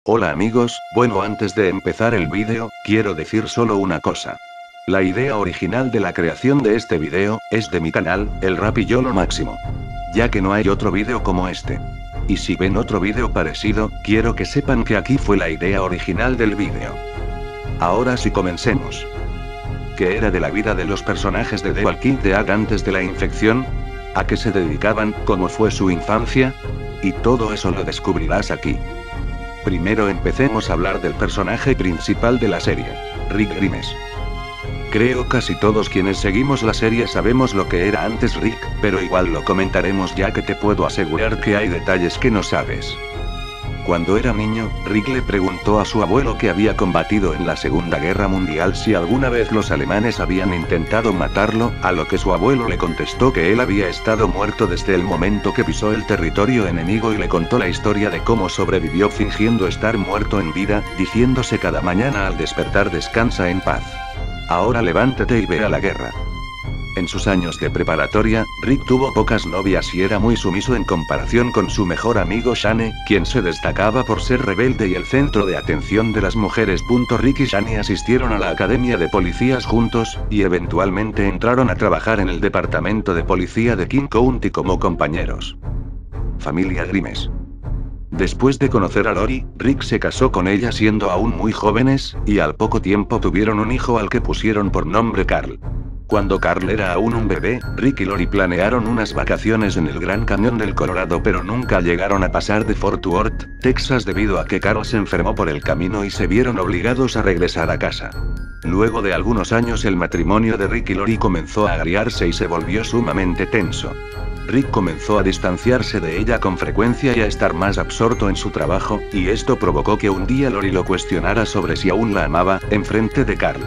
Hola amigos, bueno, antes de empezar el vídeo, quiero decir solo una cosa. La idea original de la creación de este vídeo, es de mi canal, El Rap y Yo Lo Máximo. Ya que no hay otro vídeo como este. Y si ven otro vídeo parecido, quiero que sepan que aquí fue la idea original del vídeo. Ahora sí comencemos. ¿Qué era de la vida de los personajes de The Walking Dead antes de la infección? ¿A qué se dedicaban? ¿Cómo fue su infancia? Y todo eso lo descubrirás aquí. Primero empecemos a hablar del personaje principal de la serie, Rick Grimes. Creo casi todos quienes seguimos la serie sabemos lo que era antes Rick, pero igual lo comentaremos ya que te puedo asegurar que hay detalles que no sabes. Cuando era niño, Rick le preguntó a su abuelo que había combatido en la Segunda Guerra Mundial si alguna vez los alemanes habían intentado matarlo, a lo que su abuelo le contestó que él había estado muerto desde el momento que pisó el territorio enemigo y le contó la historia de cómo sobrevivió fingiendo estar muerto en vida, diciéndose cada mañana al despertar descansa en paz. Ahora levántate y ve a la guerra. En sus años de preparatoria, Rick tuvo pocas novias y era muy sumiso en comparación con su mejor amigo Shane, quien se destacaba por ser rebelde y el centro de atención de las mujeres. Rick y Shane asistieron a la academia de policías juntos, y eventualmente entraron a trabajar en el departamento de policía de King County como compañeros. Familia Grimes. Después de conocer a Lori, Rick se casó con ella siendo aún muy jóvenes, y al poco tiempo tuvieron un hijo al que pusieron por nombre Carl. Cuando Carl era aún un bebé, Rick y Lori planearon unas vacaciones en el Gran Cañón del Colorado pero nunca llegaron a pasar de Fort Worth, Texas debido a que Carl se enfermó por el camino y se vieron obligados a regresar a casa. Luego de algunos años el matrimonio de Rick y Lori comenzó a agriarse y se volvió sumamente tenso. Rick comenzó a distanciarse de ella con frecuencia y a estar más absorto en su trabajo, y esto provocó que un día Lori lo cuestionara sobre si aún la amaba, enfrente de Carl.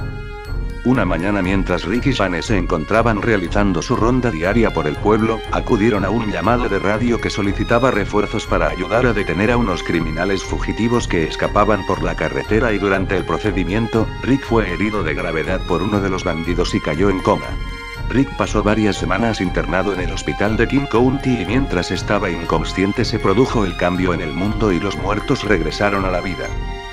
Una mañana mientras Rick y Shane se encontraban realizando su ronda diaria por el pueblo, acudieron a un llamado de radio que solicitaba refuerzos para ayudar a detener a unos criminales fugitivos que escapaban por la carretera y durante el procedimiento, Rick fue herido de gravedad por uno de los bandidos y cayó en coma. Rick pasó varias semanas internado en el hospital de King County y mientras estaba inconsciente se produjo el cambio en el mundo y los muertos regresaron a la vida.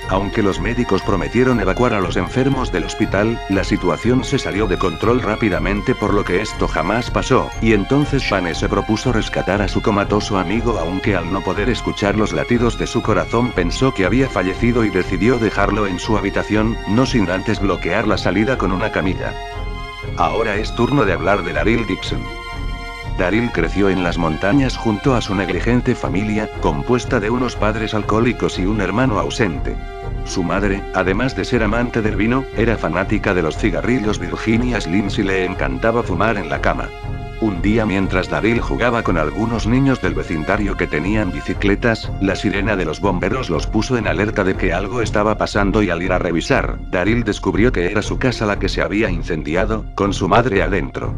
Aunque los médicos prometieron evacuar a los enfermos del hospital, la situación se salió de control rápidamente por lo que esto jamás pasó, y entonces Shane se propuso rescatar a su comatoso amigo aunque al no poder escuchar los latidos de su corazón pensó que había fallecido y decidió dejarlo en su habitación, no sin antes bloquear la salida con una camilla. Ahora es turno de hablar de Daryl Dixon. Daryl creció en las montañas junto a su negligente familia, compuesta de unos padres alcohólicos y un hermano ausente. Su madre, además de ser amante del vino, era fanática de los cigarrillos Virginia Slims y le encantaba fumar en la cama. Un día mientras Daryl jugaba con algunos niños del vecindario que tenían bicicletas, la sirena de los bomberos los puso en alerta de que algo estaba pasando y al ir a revisar, Daryl descubrió que era su casa la que se había incendiado, con su madre adentro.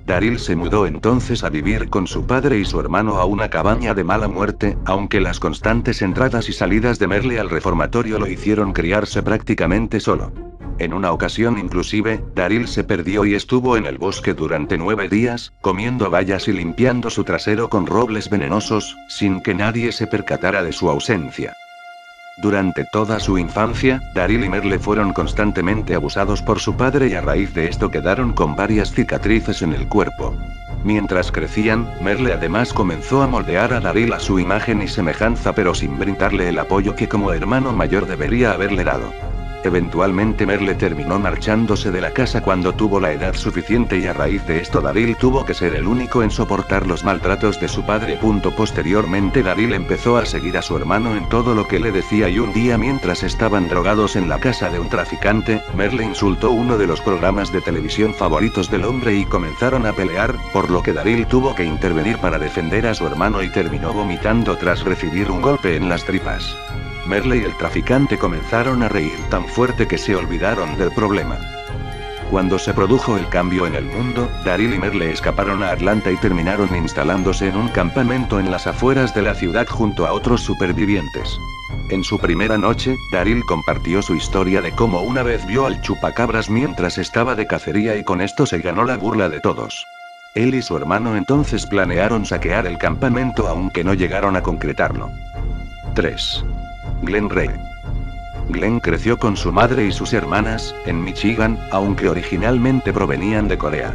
Daryl se mudó entonces a vivir con su padre y su hermano a una cabaña de mala muerte, aunque las constantes entradas y salidas de Merle al reformatorio lo hicieron criarse prácticamente solo. En una ocasión inclusive, Daryl se perdió y estuvo en el bosque durante 9 días, comiendo bayas y limpiando su trasero con robles venenosos, sin que nadie se percatara de su ausencia. Durante toda su infancia, Daryl y Merle fueron constantemente abusados por su padre y a raíz de esto quedaron con varias cicatrices en el cuerpo. Mientras crecían, Merle además comenzó a moldear a Daryl a su imagen y semejanza pero sin brindarle el apoyo que como hermano mayor debería haberle dado. Eventualmente Merle terminó marchándose de la casa cuando tuvo la edad suficiente y a raíz de esto Daryl tuvo que ser el único en soportar los maltratos de su padre. Posteriormente Daryl empezó a seguir a su hermano en todo lo que le decía y un día mientras estaban drogados en la casa de un traficante, Merle insultó uno de los programas de televisión favoritos del hombre y comenzaron a pelear, por lo que Daryl tuvo que intervenir para defender a su hermano y terminó vomitando tras recibir un golpe en las tripas. Merle y el traficante comenzaron a reír tan fuerte que se olvidaron del problema. Cuando se produjo el cambio en el mundo, Daryl y Merle escaparon a Atlanta y terminaron instalándose en un campamento en las afueras de la ciudad junto a otros supervivientes. En su primera noche, Daryl compartió su historia de cómo una vez vio al chupacabras mientras estaba de cacería y con esto se ganó la burla de todos. Él y su hermano entonces planearon saquear el campamento aunque no llegaron a concretarlo. 3. Glenn Ray. Glenn creció con su madre y sus hermanas, en Michigan, aunque originalmente provenían de Corea.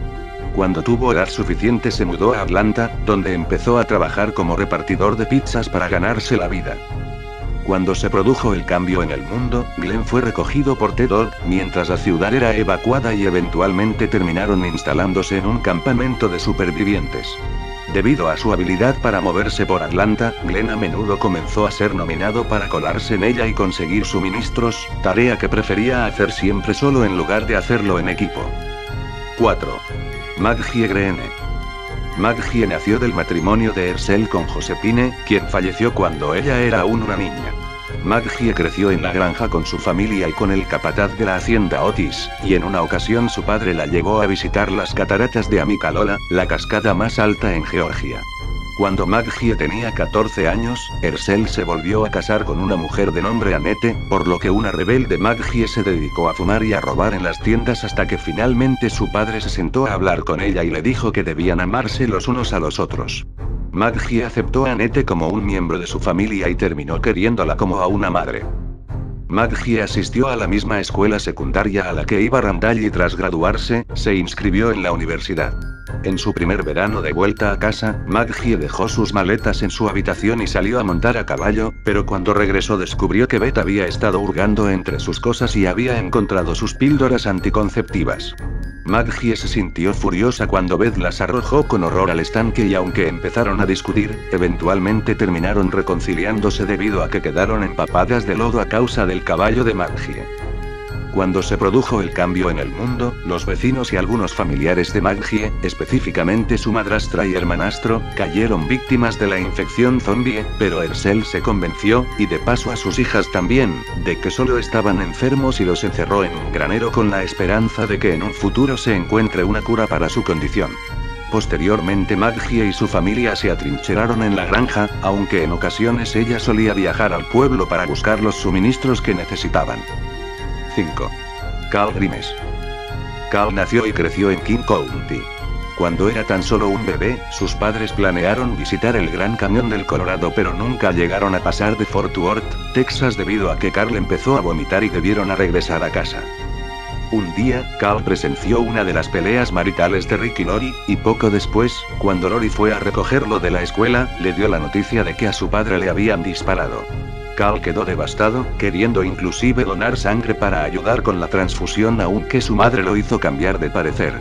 Cuando tuvo edad suficiente se mudó a Atlanta, donde empezó a trabajar como repartidor de pizzas para ganarse la vida. Cuando se produjo el cambio en el mundo, Glenn fue recogido por T-Dog, mientras la ciudad era evacuada y eventualmente terminaron instalándose en un campamento de supervivientes. Debido a su habilidad para moverse por Atlanta, Glenn a menudo comenzó a ser nominado para colarse en ella y conseguir suministros, tarea que prefería hacer siempre solo en lugar de hacerlo en equipo. 4. Maggie Greene. Maggie nació del matrimonio de Ersel con Josephine, quien falleció cuando ella era aún una niña. Maggie creció en la granja con su familia y con el capataz de la hacienda Otis, y en una ocasión su padre la llevó a visitar las cataratas de Amicalola, la cascada más alta en Georgia. Cuando Maggie tenía 14 años, Ersel se volvió a casar con una mujer de nombre Annette, por lo que una rebelde Maggie se dedicó a fumar y a robar en las tiendas hasta que finalmente su padre se sentó a hablar con ella y le dijo que debían amarse los unos a los otros. Maggie aceptó a Annette como un miembro de su familia y terminó queriéndola como a una madre. Maggie asistió a la misma escuela secundaria a la que iba Randall y tras graduarse, se inscribió en la universidad. En su primer verano de vuelta a casa, Maggie dejó sus maletas en su habitación y salió a montar a caballo, pero cuando regresó descubrió que Beth había estado hurgando entre sus cosas y había encontrado sus píldoras anticonceptivas. Maggie se sintió furiosa cuando Beth las arrojó con horror al estanque y aunque empezaron a discutir, eventualmente terminaron reconciliándose debido a que quedaron empapadas de lodo a causa del caballo de Maggie. Cuando se produjo el cambio en el mundo, los vecinos y algunos familiares de Maggie, específicamente su madrastra y hermanastro, cayeron víctimas de la infección zombie, pero Ersel se convenció, y de paso a sus hijas también, de que solo estaban enfermos y los encerró en un granero con la esperanza de que en un futuro se encuentre una cura para su condición. Posteriormente Maggie y su familia se atrincheraron en la granja, aunque en ocasiones ella solía viajar al pueblo para buscar los suministros que necesitaban. 5. Carl Grimes. Carl nació y creció en King County. Cuando era tan solo un bebé, sus padres planearon visitar el Gran Cañón del Colorado pero nunca llegaron a pasar de Fort Worth, Texas debido a que Carl empezó a vomitar y debieron a regresar a casa. Un día, Carl presenció una de las peleas maritales de Rick y Lori, y poco después, cuando Lori fue a recogerlo de la escuela, le dio la noticia de que a su padre le habían disparado. Carl quedó devastado, queriendo inclusive donar sangre para ayudar con la transfusión aunque su madre lo hizo cambiar de parecer.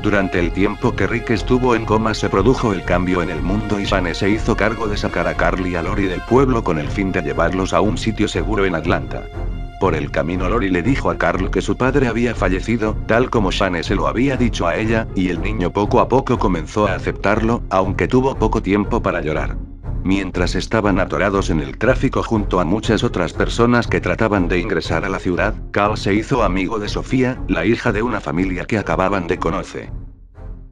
Durante el tiempo que Rick estuvo en coma se produjo el cambio en el mundo y Shane se hizo cargo de sacar a Carl y a Lori del pueblo con el fin de llevarlos a un sitio seguro en Atlanta. Por el camino Lori le dijo a Carl que su padre había fallecido, tal como Shane se lo había dicho a ella, y el niño poco a poco comenzó a aceptarlo, aunque tuvo poco tiempo para llorar. Mientras estaban atorados en el tráfico junto a muchas otras personas que trataban de ingresar a la ciudad, Carl se hizo amigo de Sofía, la hija de una familia que acababan de conocer.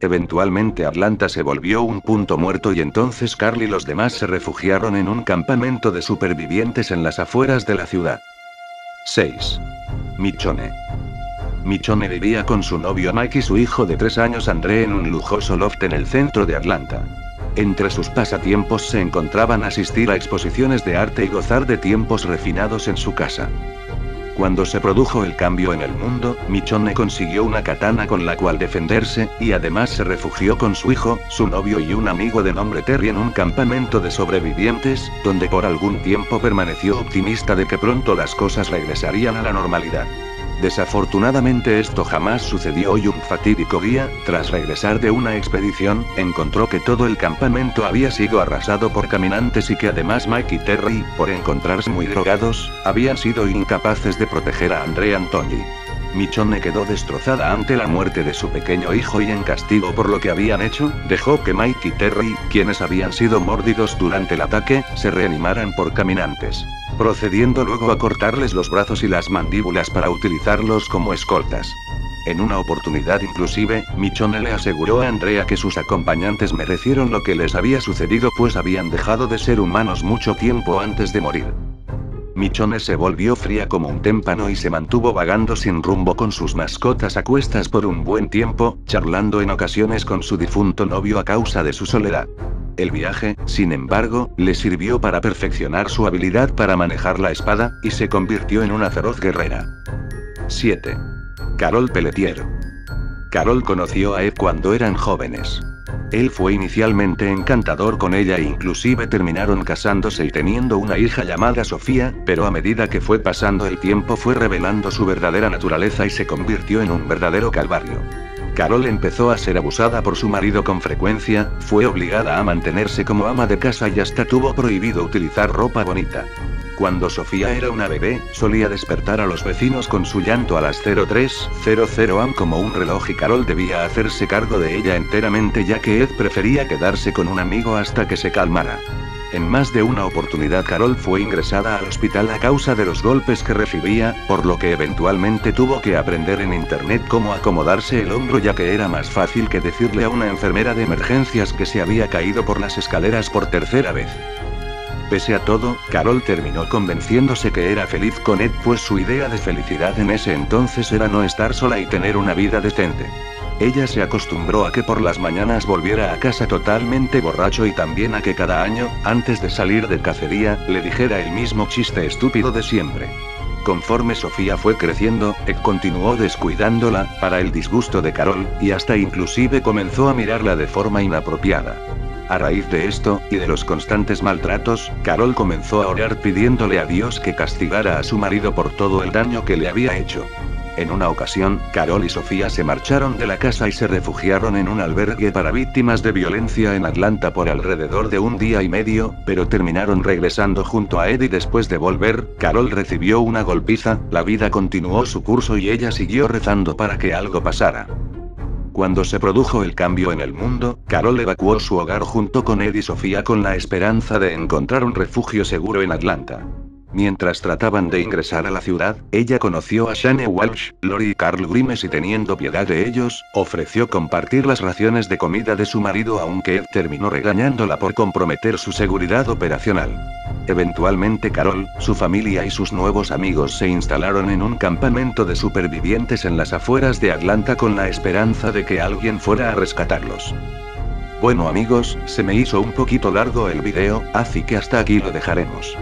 Eventualmente Atlanta se volvió un punto muerto y entonces Carl y los demás se refugiaron en un campamento de supervivientes en las afueras de la ciudad. 6. Michonne. Michonne vivía con su novio Mike y su hijo de 3 años André en un lujoso loft en el centro de Atlanta. Entre sus pasatiempos se encontraban asistir a exposiciones de arte y gozar de tiempos refinados en su casa. Cuando se produjo el cambio en el mundo, Michonne consiguió una katana con la cual defenderse, y además se refugió con su hijo, su novio y un amigo de nombre Terry en un campamento de sobrevivientes, donde por algún tiempo permaneció optimista de que pronto las cosas regresarían a la normalidad. Desafortunadamente esto jamás sucedió y un fatídico día, tras regresar de una expedición, encontró que todo el campamento había sido arrasado por caminantes y que además Mike y Terry, por encontrarse muy drogados, habían sido incapaces de proteger a André Antoni. Michonne quedó destrozada ante la muerte de su pequeño hijo y en castigo por lo que habían hecho, dejó que Mike y Terry, quienes habían sido mordidos durante el ataque, se reanimaran por caminantes, procediendo luego a cortarles los brazos y las mandíbulas para utilizarlos como escoltas. En una oportunidad inclusive, Michonne le aseguró a Andrea que sus acompañantes merecieron lo que les había sucedido pues habían dejado de ser humanos mucho tiempo antes de morir. Michonne se volvió fría como un témpano y se mantuvo vagando sin rumbo con sus mascotas a cuestas por un buen tiempo, charlando en ocasiones con su difunto novio a causa de su soledad. El viaje, sin embargo, le sirvió para perfeccionar su habilidad para manejar la espada, y se convirtió en una feroz guerrera. 7. Carol Pelletier. Carol conoció a Ed cuando eran jóvenes. Él fue inicialmente encantador con ella e inclusive terminaron casándose y teniendo una hija llamada Sofía, pero a medida que fue pasando el tiempo fue revelando su verdadera naturaleza y se convirtió en un verdadero calvario. Carol empezó a ser abusada por su marido con frecuencia, fue obligada a mantenerse como ama de casa y hasta tuvo prohibido utilizar ropa bonita. Cuando Sofía era una bebé, solía despertar a los vecinos con su llanto a las 03:00 am como un reloj y Carol debía hacerse cargo de ella enteramente ya que Ed prefería quedarse con un amigo hasta que se calmara. En más de una oportunidad Carol fue ingresada al hospital a causa de los golpes que recibía, por lo que eventualmente tuvo que aprender en internet cómo acomodarse el hombro ya que era más fácil que decirle a una enfermera de emergencias que se había caído por las escaleras por tercera vez. Pese a todo, Carol terminó convenciéndose que era feliz con Ed pues su idea de felicidad en ese entonces era no estar sola y tener una vida decente. Ella se acostumbró a que por las mañanas volviera a casa totalmente borracho y también a que cada año, antes de salir de cacería, le dijera el mismo chiste estúpido de siempre. Conforme Sofía fue creciendo, Ed continuó descuidándola, para el disgusto de Carol, y hasta inclusive comenzó a mirarla de forma inapropiada. A raíz de esto, y de los constantes maltratos, Carol comenzó a orar pidiéndole a Dios que castigara a su marido por todo el daño que le había hecho. En una ocasión, Carol y Sofía se marcharon de la casa y se refugiaron en un albergue para víctimas de violencia en Atlanta por alrededor de un día y medio, pero terminaron regresando junto a Ed y después de volver, Carol recibió una golpiza, la vida continuó su curso y ella siguió rezando para que algo pasara. Cuando se produjo el cambio en el mundo, Carol evacuó su hogar junto con Ed y Sofía con la esperanza de encontrar un refugio seguro en Atlanta. Mientras trataban de ingresar a la ciudad, ella conoció a Shane Walsh, Lori y Carl Grimes y teniendo piedad de ellos, ofreció compartir las raciones de comida de su marido aunque Ed terminó regañándola por comprometer su seguridad operacional. Eventualmente Carol, su familia y sus nuevos amigos se instalaron en un campamento de supervivientes en las afueras de Atlanta con la esperanza de que alguien fuera a rescatarlos. Bueno amigos, se me hizo un poquito largo el video, así que hasta aquí lo dejaremos.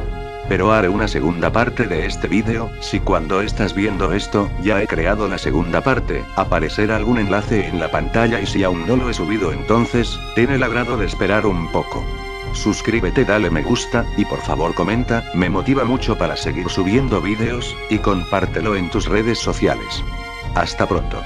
Pero haré una segunda parte de este vídeo, si cuando estás viendo esto, ya he creado la segunda parte, aparecerá algún enlace en la pantalla y si aún no lo he subido entonces, ten el agrado de esperar un poco. Suscríbete, dale me gusta, y por favor comenta, me motiva mucho para seguir subiendo vídeos, y compártelo en tus redes sociales. Hasta pronto.